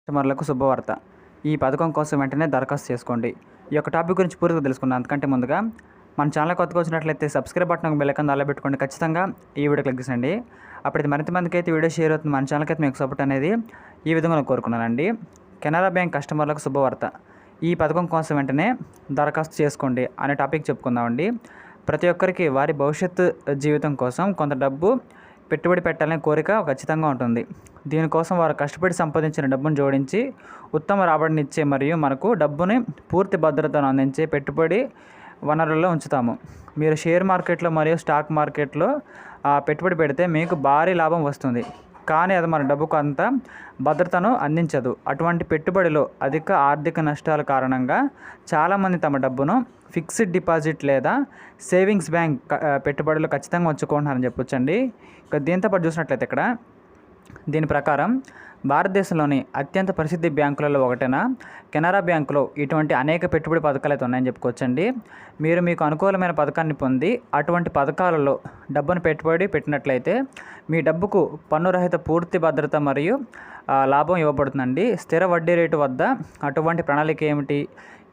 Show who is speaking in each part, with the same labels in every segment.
Speaker 1: కస్టమర్లకు శుభవార్త. ఈ పథకం కోసం వెంటనే దరఖాస్తు చేసుకోండి. ఈ యొక్క టాపిక్ గురించి పూర్తిగా తెలుసుకుందాం. అంతకంటే ముందుగా మన ఛానల్ కొత్తగా వచ్చినట్లయితే సబ్స్క్రైబ్ బటన్ బెల్ ఐకాన్ ఆల్లో పెట్టుకోండి. ఖచ్చితంగా ఈ వీడియో క్లిక్ చేయండి. అప్పుడైతే మరింత మందికి అయితే వీడియో షేర్ అవుతుంది. మన ఛానల్కి అయితే మీకు సపోర్ట్ అనేది ఈ విధంగా నేను కోరుకున్నానండి. కెనరా బ్యాంక్ కస్టమర్లకు శుభవార్త. ఈ పథకం కోసం వెంటనే దరఖాస్తు చేసుకోండి అనే టాపిక్ చెప్పుకుందామండి. ప్రతి ఒక్కరికి వారి భవిష్యత్తు జీవితం కోసం కొంత డబ్బు పెట్టుబడి పెట్టాలనే కోరిక ఖచ్చితంగా ఉంటుంది. దీనికోసం వారు కష్టపడి సంపాదించిన డబ్బును జోడించి ఉత్తమ రాబడినిచ్చే మరియు మనకు డబ్బుని పూర్తి భద్రతను అందించే పెట్టుబడి వనరుల్లో ఉంచుతాము. మీరు షేర్ మార్కెట్లో మరియు స్టాక్ మార్కెట్లో పెట్టుబడి పెడితే మీకు భారీ లాభం వస్తుంది, కానీ అది మన డబ్బుకు అంత భద్రతను అందించదు. అటువంటి పెట్టుబడిలో అధిక ఆర్థిక నష్టాల కారణంగా చాలామంది తమ డబ్బును ఫిక్స్డ్ డిపాజిట్ లేదా సేవింగ్స్ బ్యాంక్ పెట్టుబడులు ఖచ్చితంగా ఉంచుకుంటున్నారని చెప్పొచ్చండి. ఇక దీంతో పాటు చూసినట్లయితే ఇక్కడ దీని ప్రకారం భారతదేశంలోని అత్యంత ప్రసిద్ధి బ్యాంకులలో ఒకటైన కెనరా బ్యాంకులో ఇటువంటి అనేక పెట్టుబడి పథకాలు అయితే ఉన్నాయని చెప్పుకోవచ్చండి. మీరు మీకు అనుకూలమైన పథకాన్ని పొంది అటువంటి పథకాలలో డబ్బును పెట్టుబడి పెట్టినట్లయితే మీ డబ్బుకు పన్నురహిత పూర్తి భద్రత మరియు లాభం ఇవ్వబడుతుందండి. స్థిర వడ్డీ రేటు వద్ద అటువంటి ప్రణాళిక ఏమిటి?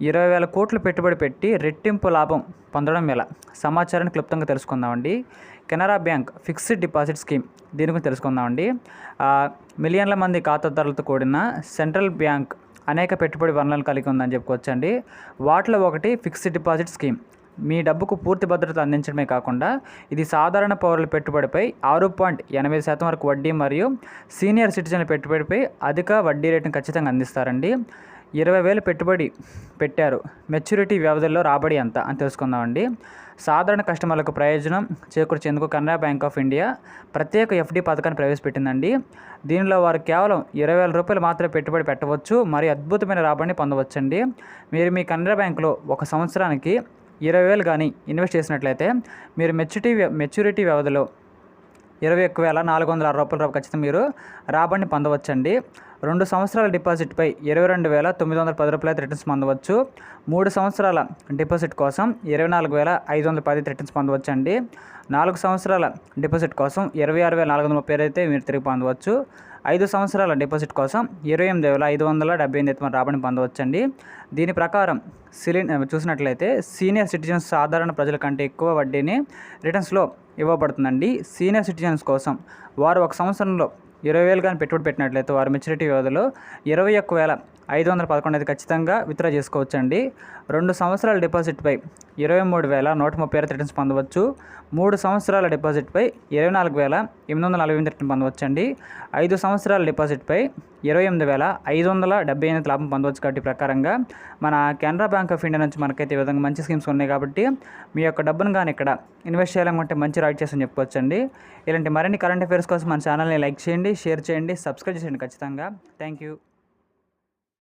Speaker 1: 20,000 కోట్లు పెట్టుబడి పెట్టి రెట్టింపు లాభం పొందడం ఎలా? సమాచారాన్ని క్లుప్తంగా తెలుసుకుందామండి. Canara bank fixed deposit scheme దీని గురించి తెలుసుకుందామండి. మిలియన్ల మంది ఖాతాదారులతో కూడిన సెంట్రల్ బ్యాంక్ అనేక పెట్టుబడి వనరులను కలిగి ఉందని చెప్పుకోవచ్చండి. వాటిలో ఒకటి ఫిక్స్డ్ డిపాజిట్ స్కీమ్. మీ డబ్బుకు పూర్తి భద్రత అందించడమే కాకుండా ఇది సాధారణ పౌరుల పెట్టుబడిపై 6.8% వరకు వడ్డీ మరియు సీనియర్ సిటిజన్ల పెట్టుబడిపై అధిక వడ్డీ రేటును ఖచ్చితంగా అందిస్తారండి. 20,000 పెట్టుబడి పెట్టారు, మెచ్యూరిటీ వ్యవధిలో రాబడి ఎంత అని తెలుసుకుందామండి. సాధారణ కస్టమర్లకు ప్రయోజనం చేకూర్చేందుకు కెనరా బ్యాంక్ ఆఫ్ ఇండియా ప్రత్యేక ఎఫ్డి పథకాన్ని ప్రవేశపెట్టిందండి. దీనిలో వారు కేవలం 20,000 రూపాయలు మాత్రమే పెట్టుబడి పెట్టవచ్చు మరియు అద్భుతమైన రాబడిని పొందవచ్చండి. మీరు మీ కెనరా బ్యాంకులో ఒక సంవత్సరానికి 20,000 కానీ ఇన్వెస్ట్ చేసినట్లయితే మీరు మెచ్యూరిటీ వ్యవధిలో 21,406 రూపాయల ఖచ్చితంగా మీరు రాబడిని పొందవచ్చండి. 2 సంవత్సరాల డిపాజిట్పై 22,910 రూపాయలు రిటర్న్స్ పొందవచ్చు. 3 సంవత్సరాల డిపాజిట్ కోసం 24,510 రిటర్న్స్ పొందవచ్చండి. 4 సంవత్సరాల డిపాజిట్ కోసం 26,430 అయితే మీరు తిరిగి పొందవచ్చు. 5 సంవత్సరాల డిపాజిట్ కోసం 28,578 రాబడిని పొందవచ్చండి. దీని ప్రకారం చూసినట్లయితే సీనియర్ సిటిజన్స్ సాధారణ ప్రజల కంటే ఎక్కువ వడ్డీని రిటర్న్స్లో ఇవ్వబడుతుందండి. సీనియర్ సిటిజన్స్ కోసం వారు ఒక సంవత్సరంలో 20,000 కానీ పెట్టుబడి పెట్టినట్లయితే వారు మెచ్యూరిటీ వ్యవధిలో 21,511 అయితే ఖచ్చితంగా విత్డ్రా చేసుకోవచ్చండి. 2 సంవత్సరాల డిపాజిట్పై 23,130 రిటర్న్స్ పొందవచ్చు. 3 సంవత్సరాల డిపాజిట్పై 24,848 రిటర్న్ పొందవచ్చండి. 5 సంవత్సరాల డిపాజిట్పై 28,578 లాభం పొందవచ్చు. కాబట్టి ప్రకారంగా మన కెనరా బ్యాంక్ ఆఫ్ ఇండియా నుంచి మనకైతే ఈ విధంగా మంచి స్కీమ్స్ ఉన్నాయి. కాబట్టి మీ యొక్క డబ్బును కానీ ఇక్కడ ఇన్వెస్ట్ చేయాలనుకుంటే మంచి రైట్ చేసి చెప్పుకోవచ్చండి. ఇలాంటి మరిన్ని కరెంట్ అఫైర్స్ కోసం మన ఛానల్ని లైక్ చేయండి, షేర్ చేయండి, సబ్స్క్రైబ్ చేయండి ఖచ్చితంగా. Thank you.